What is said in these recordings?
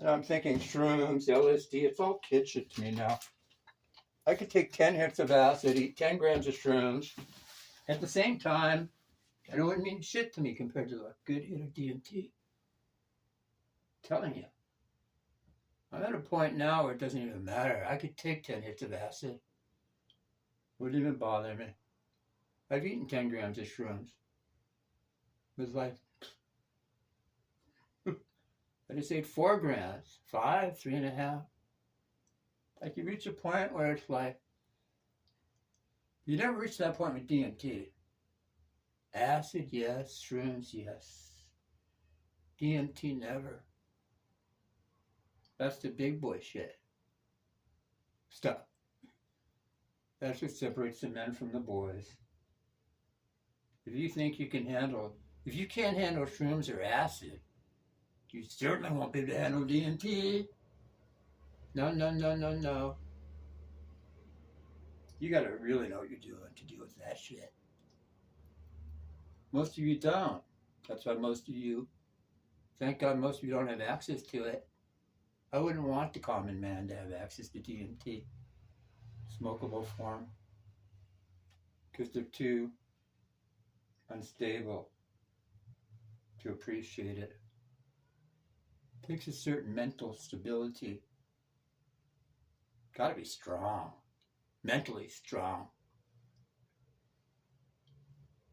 And I'm thinking shrooms, LSD, it's all kid shit to me now. I could take 10 hits of acid, eat 10 grams of shrooms. At the same time, it wouldn't mean shit to me compared to a good hit of DMT. Telling you. I'm at a point now where it doesn't even matter. I could take 10 hits of acid. Wouldn't even bother me. I've eaten 10 grams of shrooms. It was like, I just ate 4 grams, 5, 3.5. Like you reach a point where it's like, you never reach that point with DMT. Acid, yes. Shrooms, yes. DMT, never. That's the big boy shit. Stop. That's what separates the men from the boys. If you think you can handle, if you can't handle shrooms or acid, you certainly won't be able to handle DMT. No, no, no, no, no. You gotta really know what you're doing to deal with that shit. Most of you don't. That's why most of you, thank God most of you don't have access to it. I wouldn't want the common man to have access to DMT, smokable form, because they're too unstable to appreciate it. It takes a certain mental stability. Gotta be strong, mentally strong.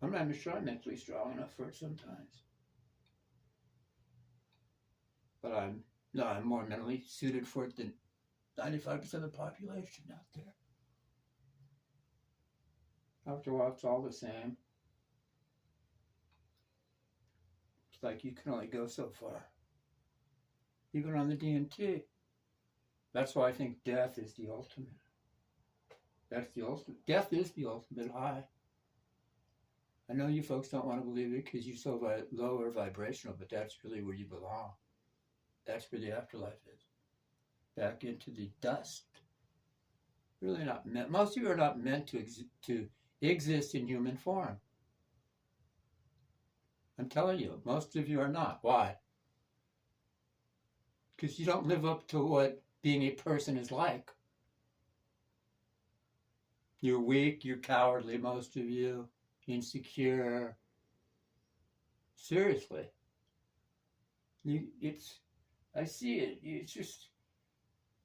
I'm not even sure I'm mentally strong enough for it sometimes. But I'm more mentally suited for it than 95% of the population out there. After a while, it's all the same. It's like you can only go so far, even on the DMT. That's why I think death is the ultimate. That's the ultimate. Death is the ultimate high. I know you folks don't want to believe it because you're so lower vibrational, but that's really where you belong. That's where the afterlife is. Back into the dust. Really not meant. Most of you are not meant to exist in human form. I'm telling you, most of you are not. Why? Because you don't live up to what being a person is like. You're weak, you're cowardly, most of you. Insecure. Seriously. I see it. It's just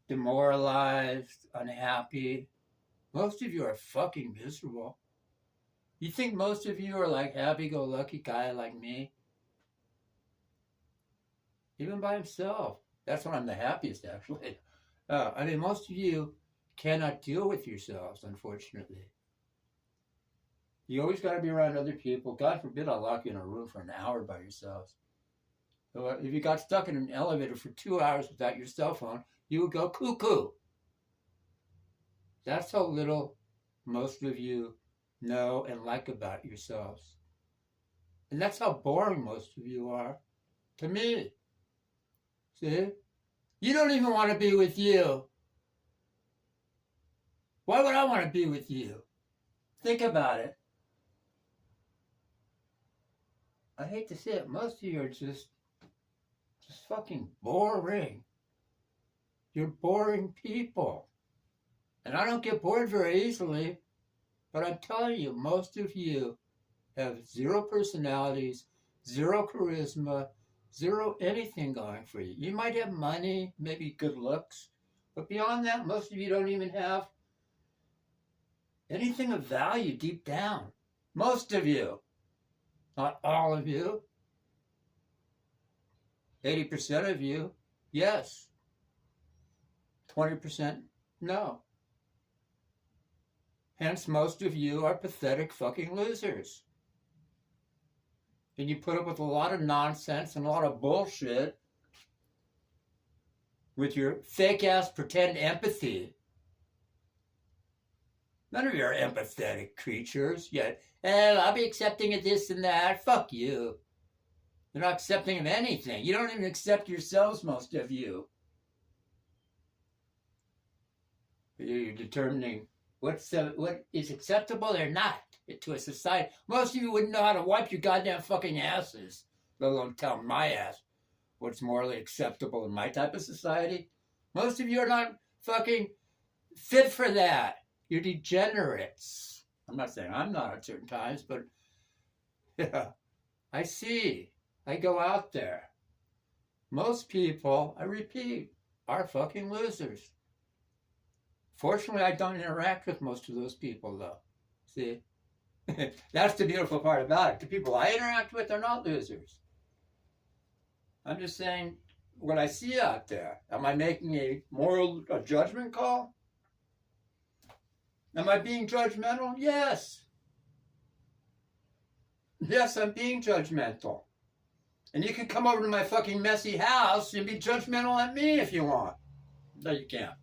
demoralized, unhappy. Most of you are fucking miserable. You think most of you are like happy-go-lucky guy like me? Even by himself. That's when I'm the happiest, actually. Most of you cannot deal with yourselves, unfortunately. You always got to be around other people. God forbid I'll lock you in a room for an hour by yourselves. So if you got stuck in an elevator for 2 hours without your cell phone, you would go cuckoo. That's how little most of you know and like about yourselves. And that's how boring most of you are to me. See? You don't even want to be with you. Why would I want to be with you? Think about it. I hate to say it, most of you are just fucking boring. You're boring people. And I don't get bored very easily, but I'm telling you, most of you have zero personalities, zero charisma, zero anything going for you. You might have money, maybe good looks, but beyond that, most of you don't even have anything of value deep down. Most of you. Not all of you. 80% of you, yes. 20%, no. Hence, most of you are pathetic fucking losers. And you put up with a lot of nonsense and a lot of bullshit with your fake-ass pretend empathy. None of you are empathetic creatures, yet, I'll be accepting of this and that. Fuck you. You're not accepting of anything. You don't even accept yourselves, most of you. You're determining what is acceptable or not to a society. Most of you wouldn't know how to wipe your goddamn fucking asses, let alone tell my ass what's morally acceptable in my type of society. Most of you are not fucking fit for that. You're degenerates. I'm not saying I'm not at certain times, but yeah, I see. I go out there. Most people, I repeat, are fucking losers. Fortunately, I don't interact with most of those people, though. See? That's the beautiful part about it. The people I interact with are not losers. I'm just saying what I see out there. Am I making a judgment call? Am I being judgmental? Yes. Yes, I'm being judgmental. And you can come over to my fucking messy house and be judgmental at me if you want. No, you can't.